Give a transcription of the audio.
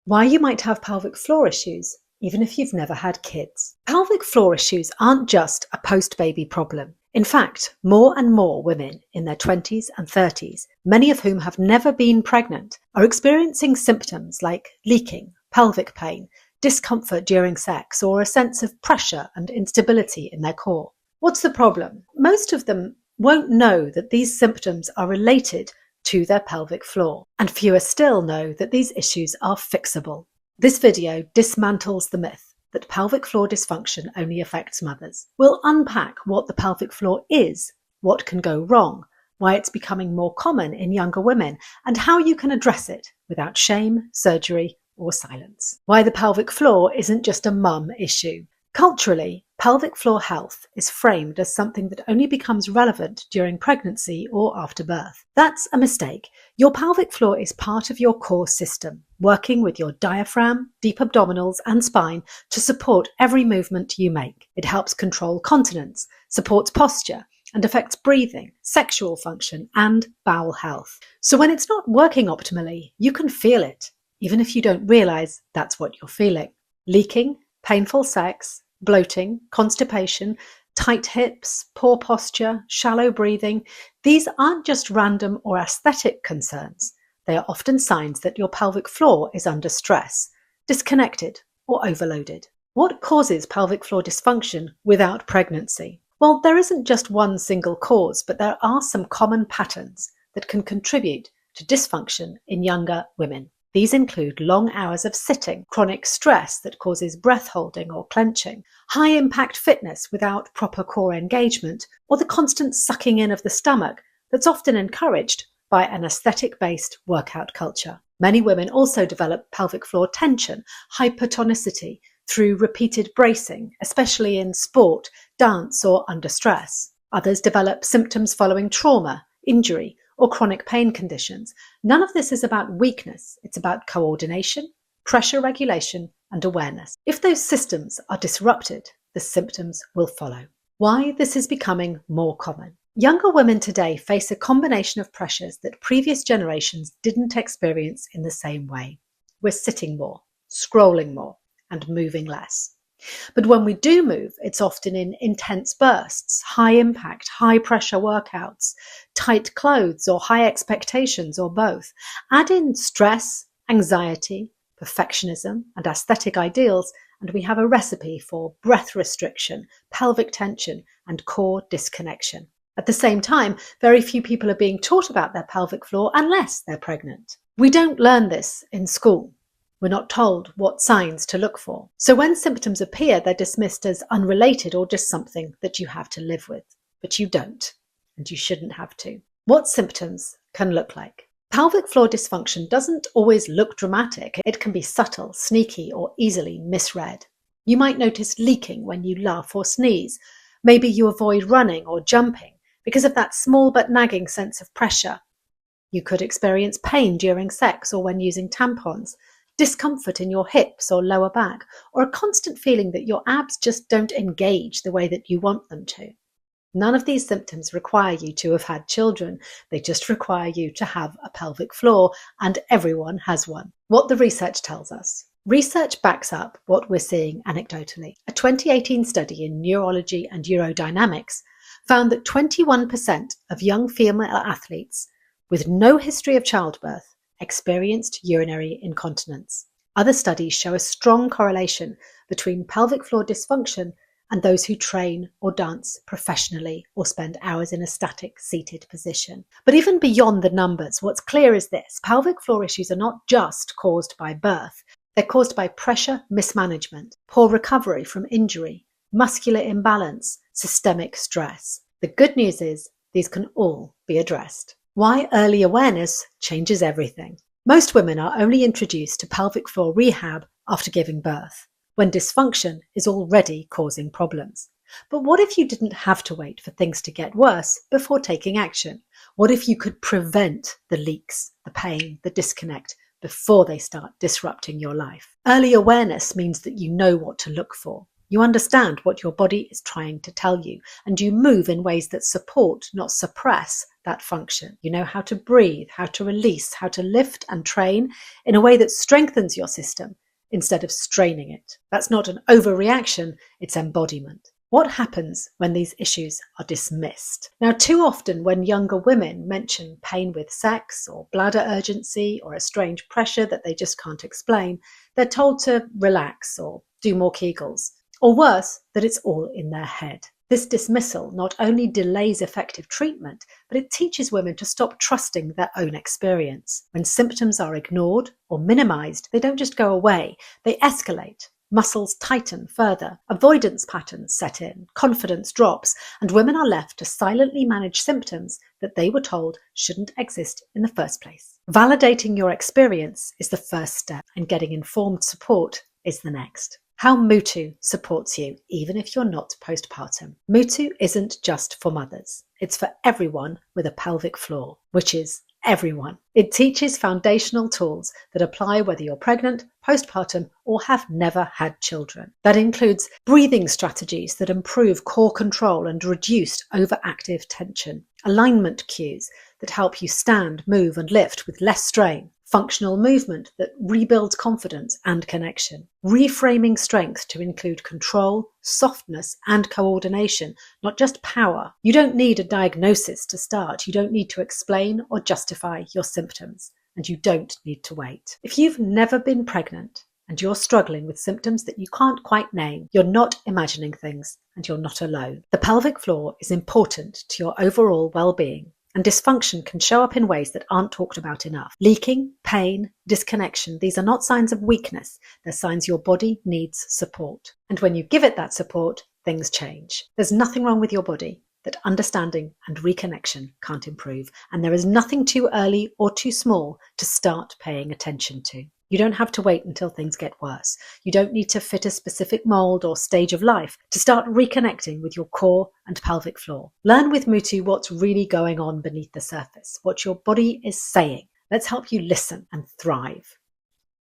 Why you might have pelvic floor issues, even if you've never had kids. Pelvic floor issues aren't just a post-baby problem. In fact, more and more women in their 20s and 30s, many of whom have never been pregnant, are experiencing symptoms like leaking, pelvic pain, discomfort during sex, or a sense of pressure and instability in their core. What's the problem? Most of them won't know that these symptoms are related to their pelvic floor, and fewer still know that these issues are fixable. This video dismantles the myth that pelvic floor dysfunction only affects mothers. We'll unpack what the pelvic floor is, what can go wrong, why it's becoming more common in younger women, and how you can address it without shame, surgery, or silence. Why the pelvic floor isn't just a mum issue. Culturally, pelvic floor health is framed as something that only becomes relevant during pregnancy or after birth. That's a mistake. Your pelvic floor is part of your core system, working with your diaphragm, deep abdominals, and spine to support every movement you make. It helps control continence, supports posture, and affects breathing, sexual function, and bowel health. So when it's not working optimally, you can feel it, even if you don't realize that's what you're feeling. Leaking, painful sex, bloating, constipation, tight hips, poor posture, shallow breathing. These aren't just random or aesthetic concerns. They are often signs that your pelvic floor is under stress, disconnected, or overloaded. What causes pelvic floor dysfunction without pregnancy? Well, there isn't just one single cause, but there are some common patterns that can contribute to dysfunction in younger women. These include long hours of sitting, chronic stress that causes breath holding or clenching, high impact fitness without proper core engagement, or the constant sucking in of the stomach that's often encouraged by an aesthetic-based workout culture. Many women also develop pelvic floor tension, hypertonicity, through repeated bracing, especially in sport, dance, or under stress. Others develop symptoms following trauma, injury, or chronic pain conditions. None of this is about weakness. It's about coordination, pressure regulation, and awareness. If those systems are disrupted, the symptoms will follow. Why this is becoming more common. Younger women today face a combination of pressures that previous generations didn't experience in the same way. We're sitting more, scrolling more, and moving less. But when we do move, it's often in intense bursts, high impact, high pressure workouts, tight clothes, or high expectations, or both. Add in stress, anxiety, perfectionism, and aesthetic ideals, and we have a recipe for breath restriction, pelvic tension, and core disconnection. At the same time, very few people are being taught about their pelvic floor unless they're pregnant. We don't learn this in school. We're not told what signs to look for. So when symptoms appear, they're dismissed as unrelated or just something that you have to live with. But you don't, and you shouldn't have to. What symptoms can look like? Pelvic floor dysfunction doesn't always look dramatic. It can be subtle, sneaky, or easily misread. You might notice leaking when you laugh or sneeze. Maybe you avoid running or jumping because of that small but nagging sense of pressure. You could experience pain during sex or when using tampons, discomfort in your hips or lower back, or a constant feeling that your abs just don't engage the way that you want them to. None of these symptoms require you to have had children. They just require you to have a pelvic floor, and everyone has one. What the research tells us. Research backs up what we're seeing anecdotally. A 2018 study in neurology and urodynamics found that 21% of young female athletes with no history of childbirth experienced urinary incontinence. Other studies show a strong correlation between pelvic floor dysfunction and those who train or dance professionally or spend hours in a static seated position. But even beyond the numbers, what's clear is this: pelvic floor issues are not just caused by birth. They're caused by pressure mismanagement, poor recovery from injury, muscular imbalance, systemic stress. The good news is these can all be addressed. Why early awareness changes everything. Most women are only introduced to pelvic floor rehab after giving birth, when dysfunction is already causing problems. But what if you didn't have to wait for things to get worse before taking action? What if you could prevent the leaks, the pain, the disconnect before they start disrupting your life? Early awareness means that you know what to look for. You understand what your body is trying to tell you, and you move in ways that support, not suppress, that function. You know how to breathe, how to release, how to lift and train in a way that strengthens your system instead of straining it. That's not an overreaction, it's embodiment. What happens when these issues are dismissed? Now, too often when younger women mention pain with sex or bladder urgency or a strange pressure that they just can't explain, they're told to relax or do more Kegels, or worse, that it's all in their head. This dismissal not only delays effective treatment, but it teaches women to stop trusting their own experience. When symptoms are ignored or minimized, they don't just go away, they escalate. Muscles tighten further, avoidance patterns set in, confidence drops, and women are left to silently manage symptoms that they were told shouldn't exist in the first place. Validating your experience is the first step, and getting informed support is the next. How Mutu supports you, even if you're not postpartum. Mutu isn't just for mothers. It's for everyone with a pelvic floor, which is everyone. It teaches foundational tools that apply whether you're pregnant, postpartum, or have never had children. That includes breathing strategies that improve core control and reduce overactive tension, alignment cues that help you stand, move, and lift with less strain, functional movement that rebuilds confidence and connection, reframing strength to include control, softness, and coordination, not just power. You don't need a diagnosis to start. You don't need to explain or justify your symptoms, and you don't need to wait. If you've never been pregnant and you're struggling with symptoms that you can't quite name, you're not imagining things, and you're not alone. The pelvic floor is important to your overall well-being, and dysfunction can show up in ways that aren't talked about enough. Leaking, pain, disconnection, these are not signs of weakness. They're signs your body needs support. And when you give it that support, things change. There's nothing wrong with your body that understanding and reconnection can't improve. And there is nothing too early or too small to start paying attention to. You don't have to wait until things get worse. You don't need to fit a specific mold or stage of life to start reconnecting with your core and pelvic floor. Learn with Mutu what's really going on beneath the surface, what your body is saying. Let's help you listen and thrive.